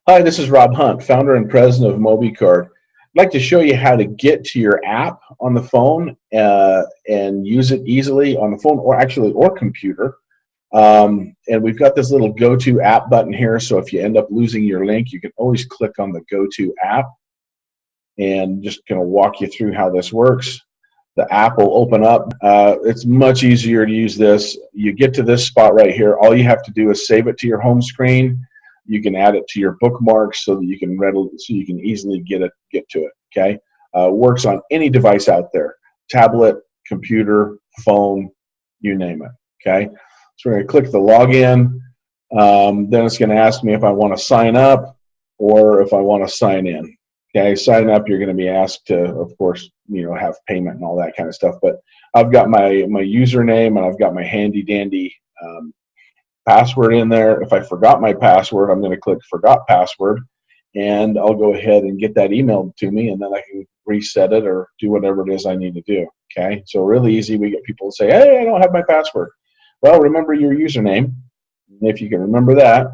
Hi, this is Rob Hunt, founder and president of MobiCard. I'd like to show you how to get to your app on the phone and use it easily on the phone or computer. And we've got this little go to app button here. So if you end up losing your link, you can always click on the go to app and just going to walk you through how this works. The app will open up. It's much easier to use this. You get to this spot right here. All you have to do is save it to your home screen. You can add it to your bookmarks so that you can easily get to it. Okay, works on any device out there: tablet, computer, phone, you name it. Okay, so we're going to click the login. Then it's going to ask me if I want to sign up or if I want to sign in. Okay, sign up, you're going to be asked to, of course, have payment and all that kind of stuff. But I've got my username and I've got my handy dandy password in there. If I forgot my password, I'm going to click Forgot Password, and I'll go ahead and get that emailed to me, and then I can reset it or do whatever it is I need to do. Okay, so really easy. We get people to say, "Hey, I don't have my password." Well, remember your username. If you can remember that,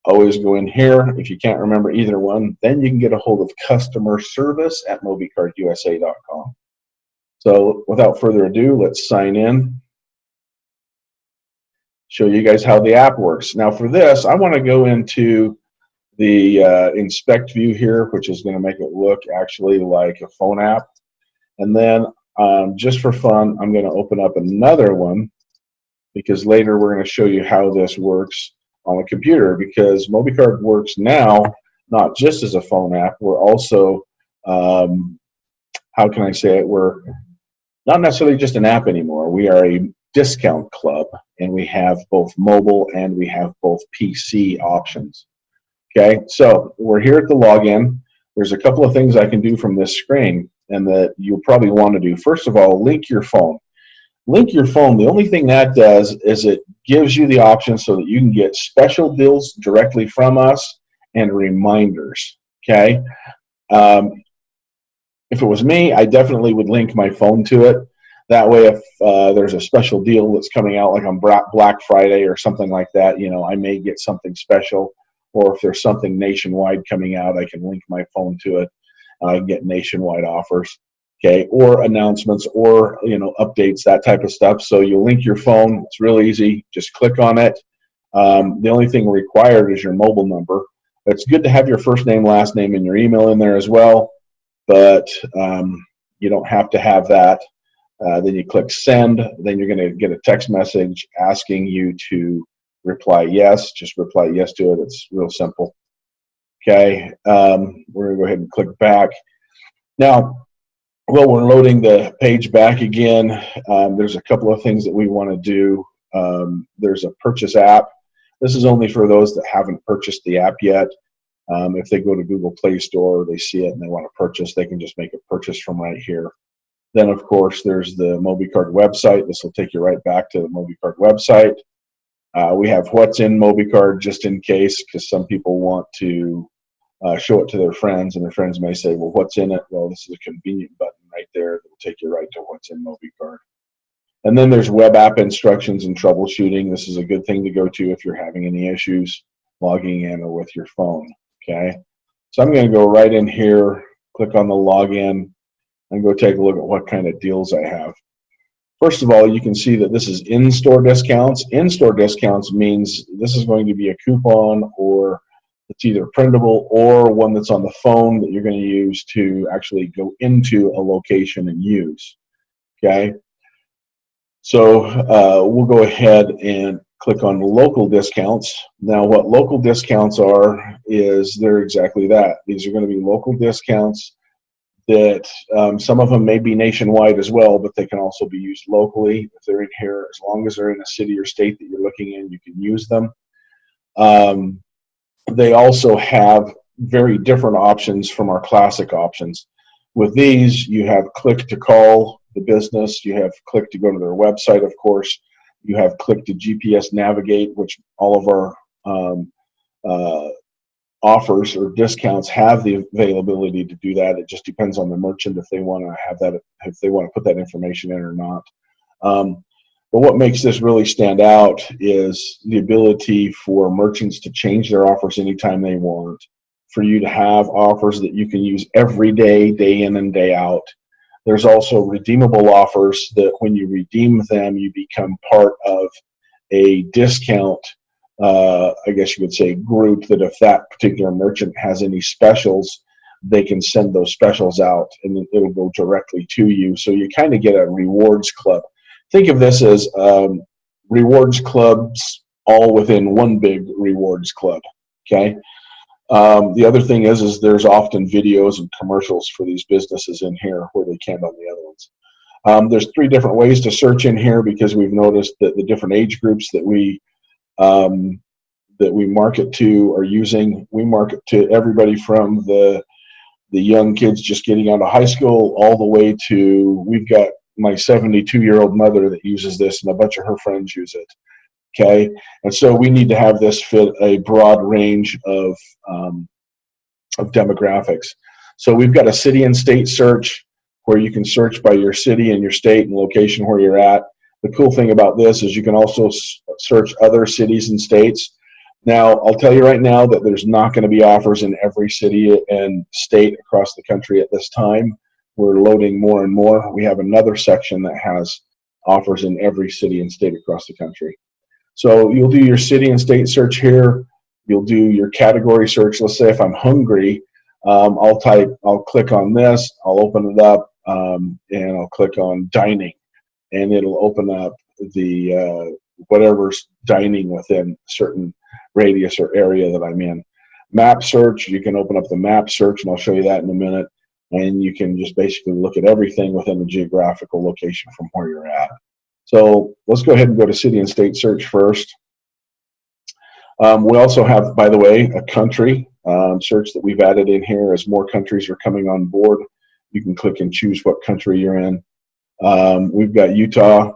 always go in here. If you can't remember either one, then you can get a hold of customer service at MobiCardUSA.com. So without further ado, let's sign in. Show you guys how the app works. Now for this, I want to go into the inspect view here, which is going to make it look actually like a phone app. And then just for fun, I'm going to open up another one because later we're going to show you how this works on a computer, because MobiCard works now not just as a phone app. We're also, how can I say it? We're not necessarily just an app anymore. We are a discount club, and we have both mobile and we have both PC options. Okay, so we're here at the login. There's a couple of things I can do from this screen and that you'll probably want to do. First of all, link your phone. Link your phone. The only thing that does is it gives you the option so that you can get special deals directly from us and reminders. Okay. If it was me, I definitely would link my phone to it. That way, if there's a special deal that's coming out, like on Black Friday or something like that, I may get something special. Or if there's something nationwide coming out, I can link my phone to it. I can get nationwide offers. Okay, or announcements, or updates, that type of stuff. So you link your phone. It's real easy. Just click on it. The only thing required is your mobile number. It's good to have your first name, last name, and your email in there as well, but you don't have to have that. Then you click send. Then you're going to get a text message asking you to reply yes. Just reply yes to it. It's real simple. Okay, we're going to go ahead and click back. Now, well, we're loading the page back again. There's a couple of things that we want to do. There's a purchase app. This is only for those that haven't purchased the app yet. If they go to Google Play Store, they see it and they want to purchase, they can just make a purchase from right here. Then, of course, there's the MobiCard website. This will take you right back to the MobiCard website. We have what's in MobiCard just in case, because some people want to show it to their friends, and their friends may say, well, what's in it? Well, this is a convenient button right there that will take you right to what's in MobiCard. And then there's web app instructions and troubleshooting. This is a good thing to go to if you're having any issues logging in or with your phone. Okay, so I'm going to go right in here, click on the login, and go take a look at what kind of deals I have. First of all, you can see that this is in-store discounts. In-store discounts means this is going to be a coupon, or it's either printable or one that's on the phone that you're going to use to actually go into a location and use. Okay, so we'll go ahead and click on local discounts. Now, what local discounts are is they're exactly that. These are going to be local discounts that some of them may be nationwide as well, but they can also be used locally. If they're in here, as long as they're in a city or state that you're looking in, you can use them. They also have very different options from our classic options. With these, you have click to call the business, you have click to go to their website, of course, you have click to GPS navigate, which all of our offers or discounts have the availability to do that. It just depends on the merchant if they want to have that, if they want to put that information in or not. But what makes this really stand out is the ability for merchants to change their offers anytime they want. for you to have offers that you can use every day, day in and day out. There's also redeemable offers that when you redeem them, you become part of a discount, I guess you would say, group, that if that particular merchant has any specials, they can send those specials out and it'll go directly to you. So you kind of get a rewards club. Think of this as rewards clubs all within one big rewards club. Okay. The other thing is there's often videos and commercials for these businesses in here where they can't on the other ones. There's 3 different ways to search in here because we've noticed that the different age groups that we market to are using. We market to everybody from the young kids just getting out of high school all the way to, we've got my 72-year-old mother that uses this and a bunch of her friends use it. Okay, and so we need to have this fit a broad range of demographics. So we've got a city and state search where you can search by your city and your state and location where you're at. The cool thing about this is you can also search other cities and states. Now, I'll tell you right now that there's not going to be offers in every city and state across the country at this time. We're loading more and more. We have another section that has offers in every city and state across the country. So you'll do your city and state search here. You'll do your category search. Let's say if I'm hungry, I'll click on this, I'll open it up, and I'll click on dining, and it'll open up the whatever's dining within a certain radius or area that I'm in. Map search, you can open up the map search, and I'll show you that in a minute, and you can just basically look at everything within the geographical location from where you're at. So let's go ahead and go to city and state search first. We also have, by the way, a country search that we've added in here. As more countries are coming on board, you can click and choose what country you're in. We've got Utah.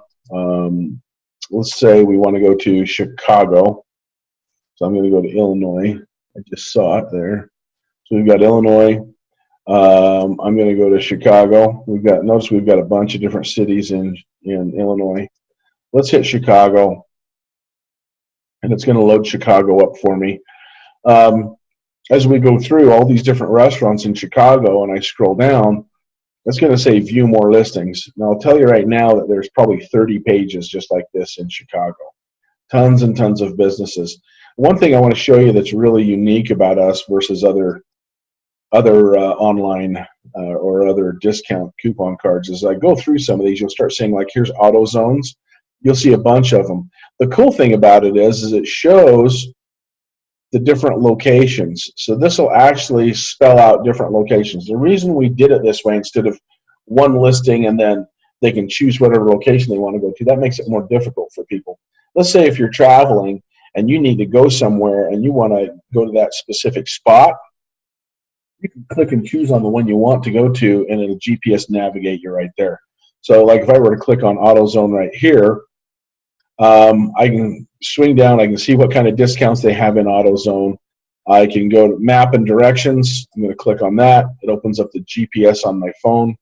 Let's say we want to go to Chicago. So I'm going to go to Illinois. I just saw it there. So we've got Illinois. I'm going to go to Chicago. Notice we've got a bunch of different cities in Illinois. Let's hit Chicago, and it's going to load Chicago up for me. As we go through all these different restaurants in Chicago, and I scroll down, it's going to say view more listings. Now, I'll tell you right now that there's probably 30 pages just like this in Chicago. Tons and tons of businesses. One thing I want to show you that's really unique about us versus other online or other discount coupon cards is I go through some of these, you'll start seeing like here's auto zones. You'll see a bunch of them. The cool thing about it is it shows the different locations. So this will actually spell out different locations. The reason we did it this way instead of one listing and then they can choose whatever location they want to go to, that makes it more difficult for people. Let's say if you're traveling and you need to go somewhere and you want to go to that specific spot, you can click and choose on the one you want to go to, and it'll GPS navigate you right there. So like if I were to click on AutoZone right here, I can swing down, I can see what kind of discounts they have in AutoZone. I can go to map and directions. I'm going to click on that. It opens up the GPS on my phone,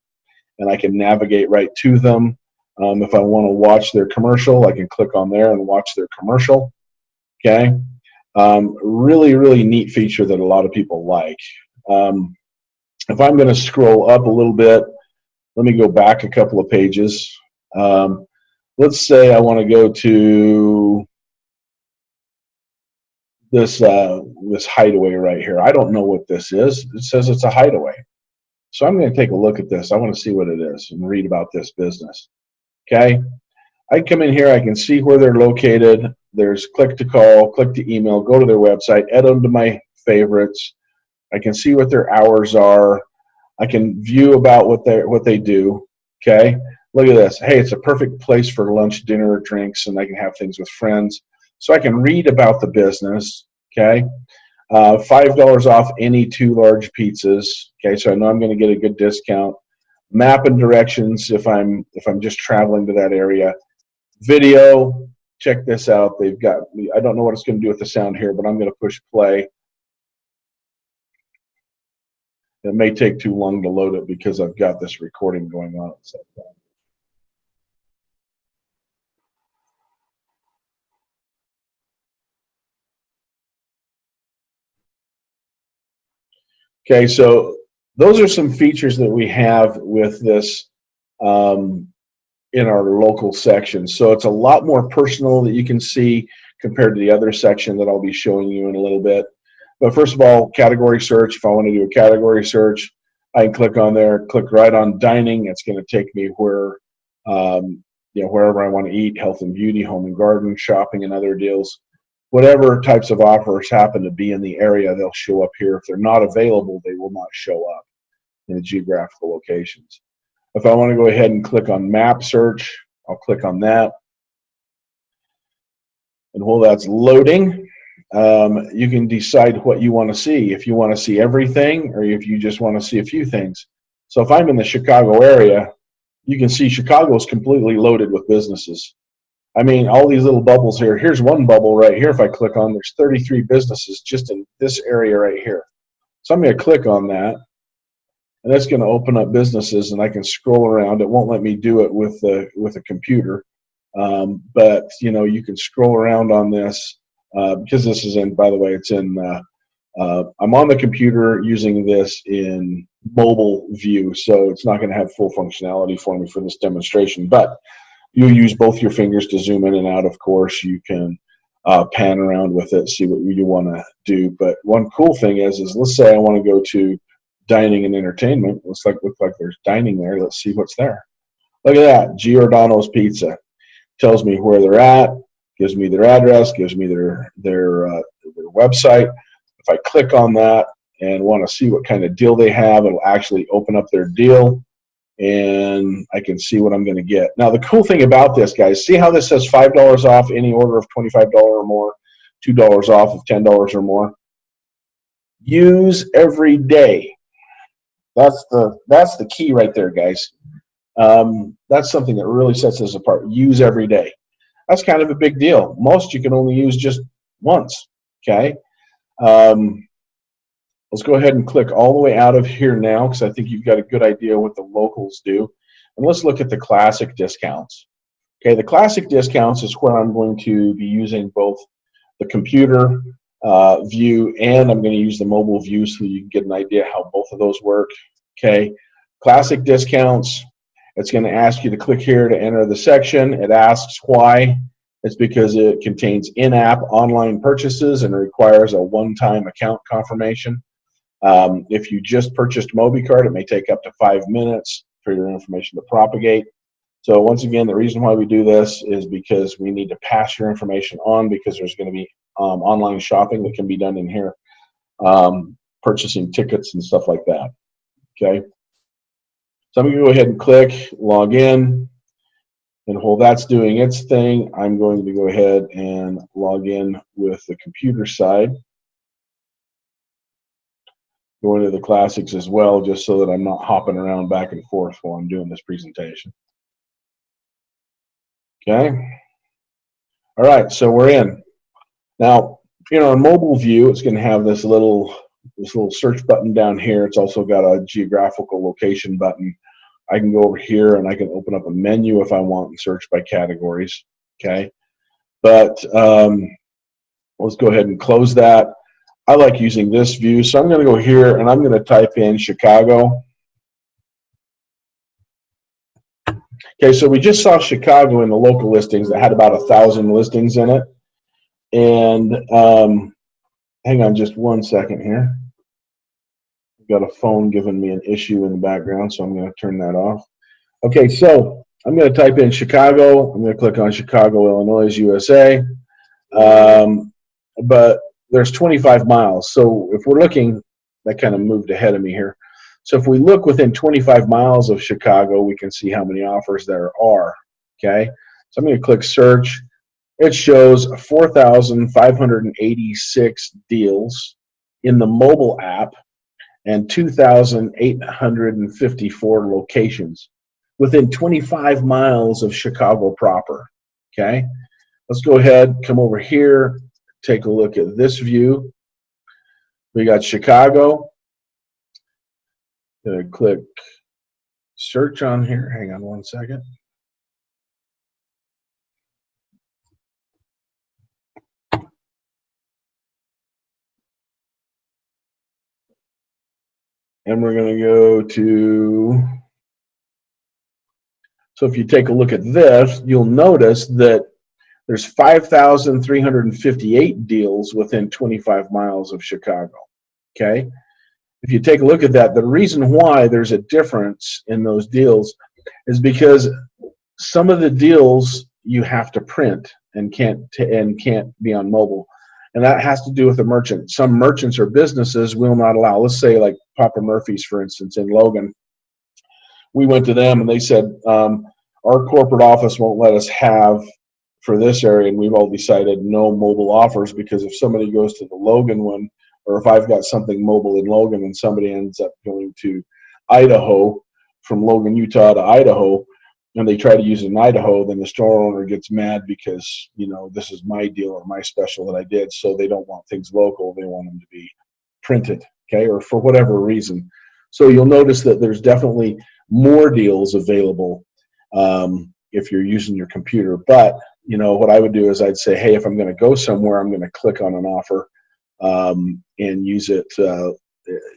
and I can navigate right to them. If I want to watch their commercial, I can click on there and watch their commercial. Okay. Really, really neat feature that a lot of people like. If I'm going to scroll up a little bit, let me go back a couple of pages. Let's say I want to go to this hideaway right here. I don't know what this is. It says it's a hideaway. So I'm going to take a look at this. I want to see what it is and read about this business. Okay. I come in here. I can see where they're located. There's click to call, click to email, go to their website, add them to my favorites. I can see what their hours are. I can view about what they do. Okay. Look at this. Hey, it's a perfect place for lunch, dinner, drinks, and I can have things with friends. So I can read about the business. Okay. $5 off any 2 large pizzas. Okay. So I know I'm going to get a good discount. Map and directions if I'm just traveling to that area. Video. Check this out. They've got, I don't know what it's going to do with the sound here, but I'm going to push play. It may take too long to load it because I've got this recording going on at the same time. Okay, so those are some features that we have with this um, in our local section. So it's a lot more personal that you can see compared to the other section that I'll be showing you in a little bit. But first of all, category search. If I want to do a category search, I can click on there, click right on dining. It's going to take me where, wherever I want to eat, health and beauty, home and garden, shopping, and other deals. Whatever types of offers happen to be in the area, they'll show up here. If they're not available, they will not show up in the geographical locations. If I want to go ahead and click on map search, I'll click on that. And while that's loading, you can decide what you want to see. If you want to see everything or if you just want to see a few things. So if I'm in the Chicago area, you can see Chicago is completely loaded with businesses. I mean, all these little bubbles here. Here's one bubble right here. If I click on, there's 33 businesses just in this area right here. So I'm going to click on that, and that's going to open up businesses, and I can scroll around. It won't let me do it with a computer, but you can scroll around on this because this is in. By the way, it's in. I'm on the computer using this in mobile view, so it's not going to have full functionality for me for this demonstration, but you use both your fingers to zoom in and out. Of course, you can pan around with it, see what you want to do. But one cool thing is let's say I want to go to dining and entertainment. Look like there's dining there. Let's see what's there. Look at that, Giordano's Pizza. Tells me where they're at, gives me their address, gives me their website. If I click on that and want to see what kind of deal they have, it'll actually open up their deal, and I can see what I'm going to get. Now, the cool thing about this, guys, see how this says $5 off any order of $25 or more, $2 off of $10 or more? Use every day. That's the key right there, guys. That's something that really sets us apart. Use every day. That's kind of a big deal. Most you can only use just once. Okay. Let's go ahead and click all the way out of here now because I think you've got a good idea what the locals do. And let's look at the classic discounts. Okay, the classic discounts is where I'm going to be using both the computer view and I'm going to use the mobile view so you can get an idea how both of those work. Okay, classic discounts, it's going to ask you to click here to enter the section. It asks why. It's because it contains in-app online purchases and requires a one-time account confirmation. If you just purchased MobiCard, it may take up to 5 minutes for your information to propagate. So once again, the reason why we do this is because we need to pass your information on because there's going to be online shopping that can be done in here, purchasing tickets and stuff like that. Okay. So I'm going to go ahead and click log in. And while that's doing its thing, I'm going to go ahead and log in with the computer side. Go into the classics as well, just so that I'm not hopping around back and forth while I'm doing this presentation. Okay. All right, so we're in. Now, in mobile view, it's going to have this little search button down here. It's also got a geographical location button. I can go over here and I can open up a menu if I want and search by categories. Okay. But let's go ahead and close that. I like using this view, so I'm going to go here and I'm going to type in Chicago. Okay, so we just saw Chicago in the local listings that had about 1,000 listings in it. And hang on just one second here. I've got a phone giving me an issue in the background, so I'm going to turn that off. Okay, so I'm going to type in Chicago. I'm going to click on Chicago, Illinois, USA. But there's 25 miles. So if we're looking, that kind of moved ahead of me here. So if we look within 25 miles of Chicago, we can see how many offers there are. Okay. So I'm going to click search. It shows 4,586 deals in the mobile app and 2,854 locations within 25 miles of Chicago proper. Okay. Let's go ahead, come over here, take a look at this view. We got Chicago. Gonna click search on here. Hang on one second. And we're going to go to, so if you take a look at this, you'll notice that there's 5,358 deals within 25 miles of Chicago. Okay? If you take a look at that, the reason why there's a difference in those deals is because some of the deals you have to print and can't be on mobile. And that has to do with the merchant. Some merchants or businesses will not allow, let's say like Papa Murphy's, for instance, in Logan. We went to them and they said, our corporate office won't let us have for this area, and we've all decided no mobile offers, because if somebody goes to the Logan one, or if I've got something mobile in Logan and somebody ends up going to Idaho, from Logan, Utah to Idaho, and they try to use it in Idaho, then the store owner gets mad because, you know, this is my deal or my special that I did, so they don't want things local. They want them to be printed, okay, or for whatever reason. So you'll notice that there's definitely more deals available if you're using your computer. But, you know, what I would do is I'd say, hey, if I'm going to go somewhere, I'm going to click on an offer and use it.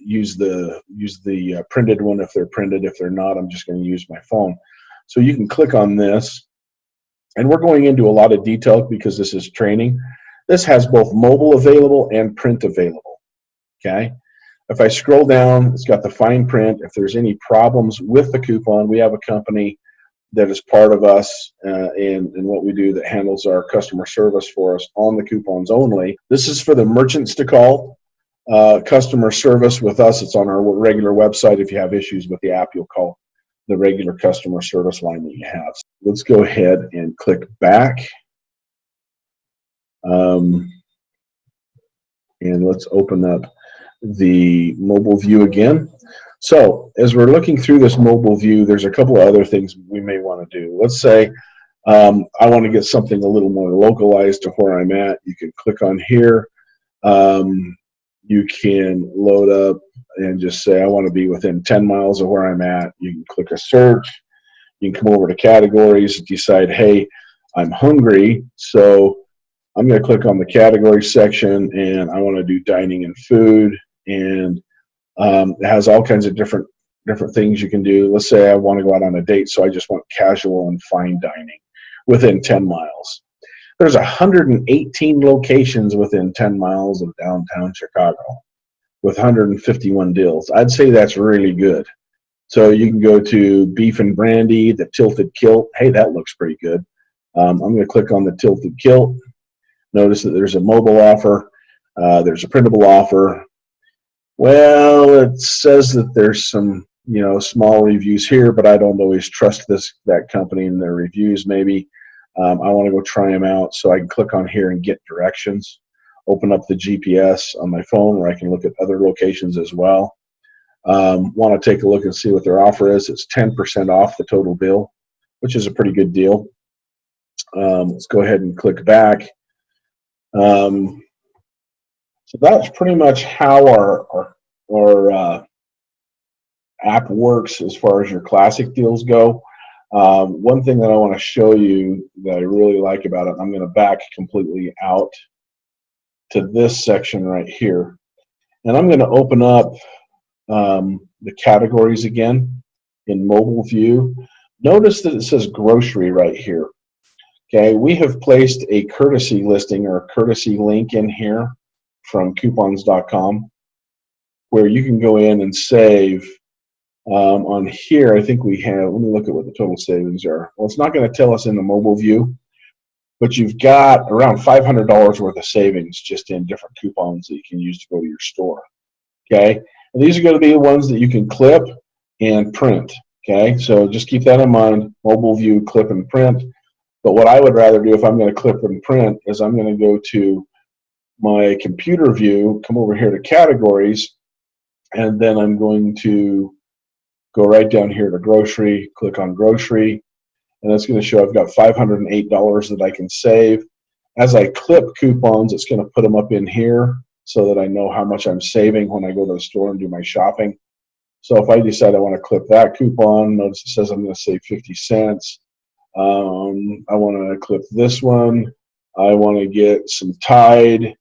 Use the printed one if they're printed. If they're not, I'm just going to use my phone. So you can click on this, and we're going into a lot of detail because this is training. This has both mobile available and print available. Okay. If I scroll down, it's got the fine print. If there's any problems with the coupon, we have a company that is part of us in what we do that handles our customer service for us on the coupons only. This is for the merchants to call. Customer service with us, it's on our regular website. If you have issues with the app, you'll call the regular customer service line that you have. Let's go ahead and click back. And let's open up the mobile view again. So as we're looking through this mobile view, there's a couple of other things we may want to do. Let's say I want to get something a little more localized to where I'm at. You can click on here. You can load up and just say, I want to be within 10 miles of where I'm at. You can click a search. You can come over to categories, decide, hey, I'm hungry, so I'm going to click on the category section, and I want to do dining and food, and it has all kinds of different things you can do. Let's say I want to go out on a date, so I just want casual and fine dining within 10 miles. There's 118 locations within 10 miles of downtown Chicago with 151 deals. I'd say that's really good. So you can go to beef and brandy, the tilted kilt. Hey, that looks pretty good. I'm going to click on the tilted kilt. Notice that there's a mobile offer. There's a printable offer. Well, it says that there's some, you know, small reviews here, but I don't always trust that company and their reviews. Maybe I want to go try them out, so I can click on here and get directions. Open up the GPS on my phone where I can look at other locations as well. Want to take a look and see what their offer is. It's 10% off the total bill, which is a pretty good deal. Let's go ahead and click back. So that's pretty much how our app works as far as your classic deals go. One thing that I want to show you that I really like about it, I'm going to back completely out to this section right here. And I'm going to open up the categories again in mobile view. Notice that it says grocery right here. Okay, we have placed a courtesy listing or a courtesy link in here from coupons.com where you can go in and save. On here, I think we have, let me look at what the total savings are. Well, it's not going to tell us in the mobile view, but you've got around $500 worth of savings just in different coupons that you can use to go to your store. Okay, and these are going to be the ones that you can clip and print. Okay, so just keep that in mind, mobile view, clip and print. But what I would rather do if I'm going to clip and print is I'm going to go to my computer view, come over here to categories, and then I'm going to go right down here to grocery, click on grocery, and that's going to show I've got $508 that I can save. As I clip coupons, it's going to put them up in here so that I know how much I'm saving when I go to the store and do my shopping. So if I decide I want to clip that coupon, notice it says I'm going to save 50 cents. I want to clip this one. I want to get some Tide.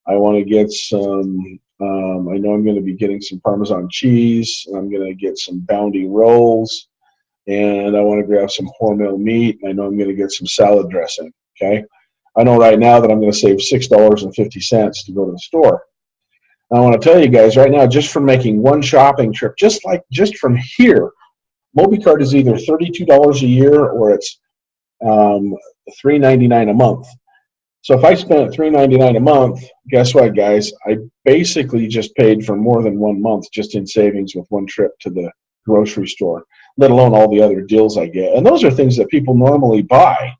I want to get some I know I'm going to be getting some Parmesan cheese, and I'm going to get some Bounty rolls, and I want to grab some Hormel meat, and I know I'm going to get some salad dressing. Okay, I know right now that I'm going to save $6.50 to go to the store. And I want to tell you guys right now, just from making one shopping trip, just from here, MobiCard is either $32 a year or it's $3.99 a month. So if I spent $3.99 a month, guess what, guys? I basically just paid for more than 1 month just in savings with one trip to the grocery store, let alone all the other deals I get. And those are things that people normally buy.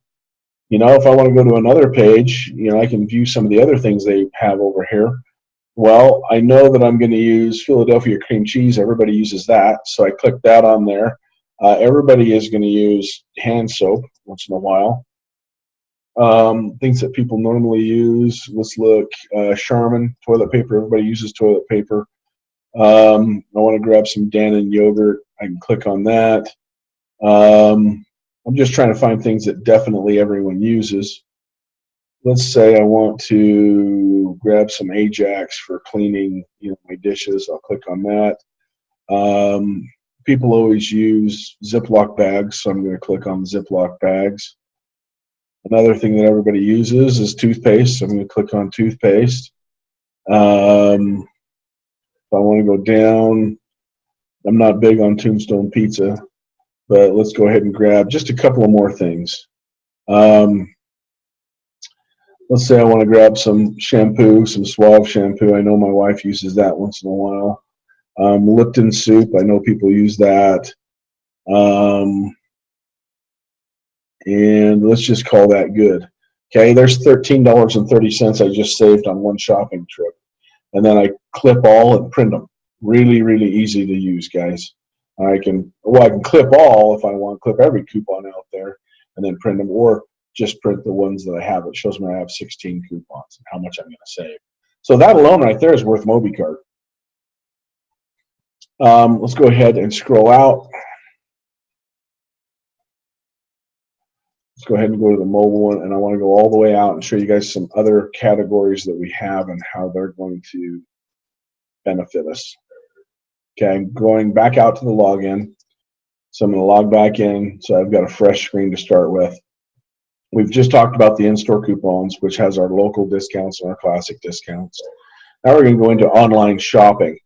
You know, if I want to go to another page, you know, I can view some of the other things they have over here. Well, I know that I'm going to use Philadelphia cream cheese. Everybody uses that. So I click that on there. Everybody is going to use hand soap once in a while. Things that people normally use. Let's look. Charmin, toilet paper. Everybody uses toilet paper. I want to grab some Dannon yogurt. I can click on that. I'm just trying to find things that definitely everyone uses. Let's say I want to grab some Ajax for cleaning, you know, my dishes. I'll click on that. People always use Ziploc bags, so I'm going to click on Ziploc bags. Another thing that everybody uses is toothpaste, so I'm going to click on toothpaste. If I want to go down, I'm not big on Tombstone pizza, but let's go ahead and grab just a couple of more things. Let's say I want to grab some shampoo, some Suave shampoo. I know my wife uses that once in a while. Lipton soup, I know people use that. And let's just call that good. Okay, there's $13.30 I just saved on one shopping trip. And then I clip all and print them. Really, really easy to use, guys. I can clip all if I want, clip every coupon out there and then print them, or just print the ones that I have. It shows me I have 16 coupons and how much I'm going to save. So that alone right there is worth MobiCard. Let's go ahead and scroll out. Let's go ahead and go to the mobile one, and I want to go all the way out and show you guys some other categories that we have and how they're going to benefit us. Okay, I'm going back out to the login. So I'm going to log back in, so I've got a fresh screen to start with. We've just talked about the in-store coupons, which has our local discounts and our classic discounts. Now we're going to go into online shopping.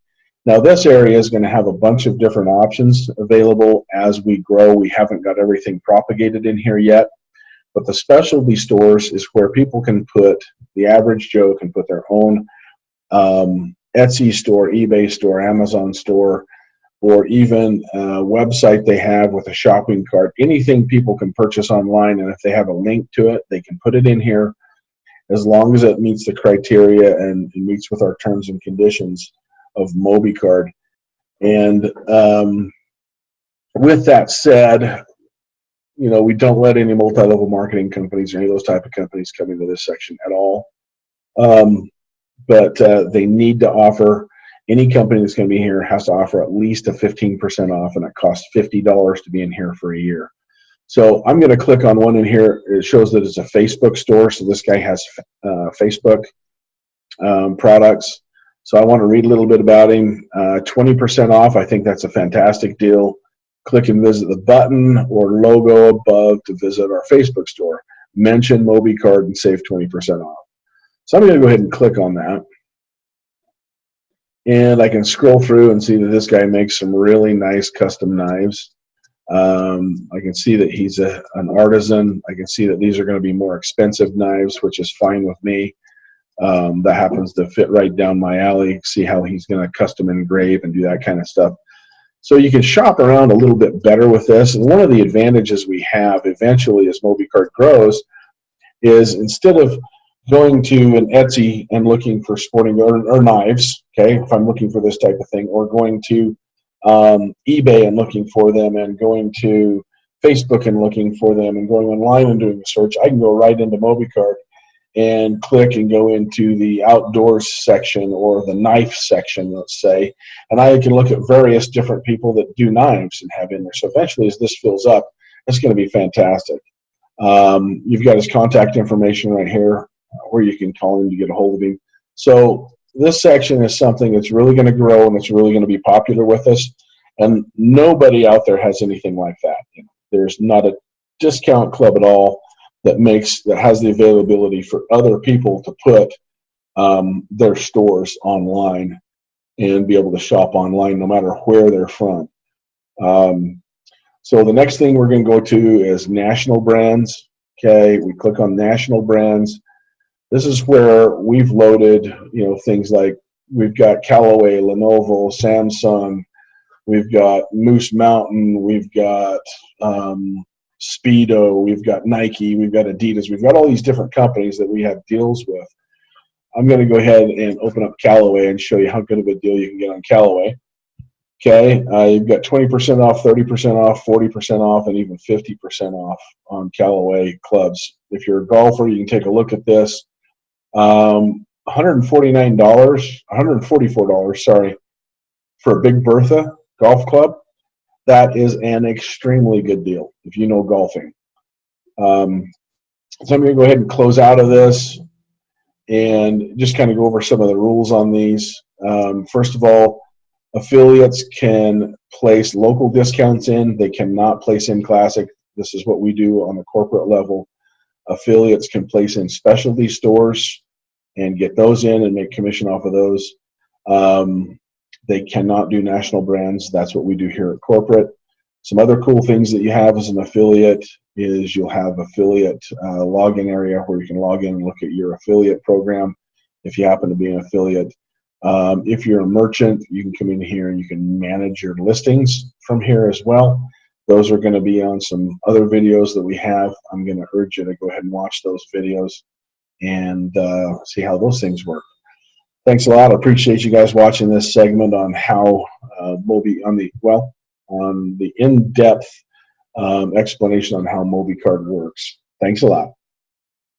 Now this area is going to have a bunch of different options available as we grow. We haven't got everything propagated in here yet, but the specialty stores is where people can put, the average Joe can put their own Etsy store, eBay store, Amazon store, or even a website they have with a shopping cart. Anything people can purchase online, and if they have a link to it, they can put it in here as long as it meets the criteria and meets with our terms and conditions of MobiCard. And with that said, you know, we don't let any multi-level marketing companies or any of those type of companies come into this section at all. But they need to offer, any company that's going to be here has to offer at least a 15% off, and it costs $50 to be in here for a year. So I'm going to click on one in here. It shows that it's a Facebook store, so this guy has Facebook products. So I want to read a little bit about him. 20% off, I think that's a fantastic deal. Click and visit the button or logo above to visit our Facebook store. Mention MobiCard and save 20% off. So I'm going to go ahead and click on that. And I can scroll through and see that this guy makes some really nice custom knives. I can see that he's an artisan. I can see that these are going to be more expensive knives, which is fine with me. That happens to fit right down my alley. See how he's going to custom engrave and do that kind of stuff. So you can shop around a little bit better with this. And one of the advantages we have eventually as MobiCard grows is instead of going to an Etsy and looking for sporting or knives, okay, if I'm looking for this type of thing, or going to eBay and looking for them, and going to Facebook and looking for them, and going online and doing a search, I can go right into MobiCard and click and go into the outdoors section or the knife section, let's say, and I can look at various different people that do knives and have in there. So eventually, as this fills up, it's going to be fantastic. You've got his contact information right here, where you can call him to get a hold of him. So this section is something that's really going to grow and it's really going to be popular with us. And nobody out there has anything like that. You know, there's not a discount club at all that has the availability for other people to put their stores online and be able to shop online no matter where they're from. So the next thing we're going to go to is national brands. Okay, we click on national brands. This is where we've loaded, you know, things like we've got Callaway, Lenovo, Samsung, we've got Moose Mountain, we've got Speedo, we've got Nike, we've got Adidas, we've got all these different companies that we have deals with. I'm going to go ahead and open up Callaway and show you how good of a deal you can get on Callaway. Okay, you've got 20% off, 30% off, 40% off, and even 50% off on Callaway clubs. If you're a golfer, you can take a look at this. $144, sorry, for a Big Bertha golf club. That is an extremely good deal if you know golfing. So I'm going to go ahead and close out of this and just kind of go over some of the rules on these. First of all, affiliates can place local discounts in. They cannot place in Classic. This is what we do on the corporate level. Affiliates can place in specialty stores and get those in and make commission off of those. They cannot do national brands. That's what we do here at corporate. Some other cool things that you have as an affiliate is you'll have affiliate login area where you can log in and look at your affiliate program if you happen to be an affiliate. If you're a merchant, you can come in here and you can manage your listings from here as well. Those are going to be on some other videos that we have. I'm going to urge you to go ahead and watch those videos and see how those things work. Thanks a lot. I appreciate you guys watching this segment on how on the in-depth explanation on how MobiCard works. Thanks a lot.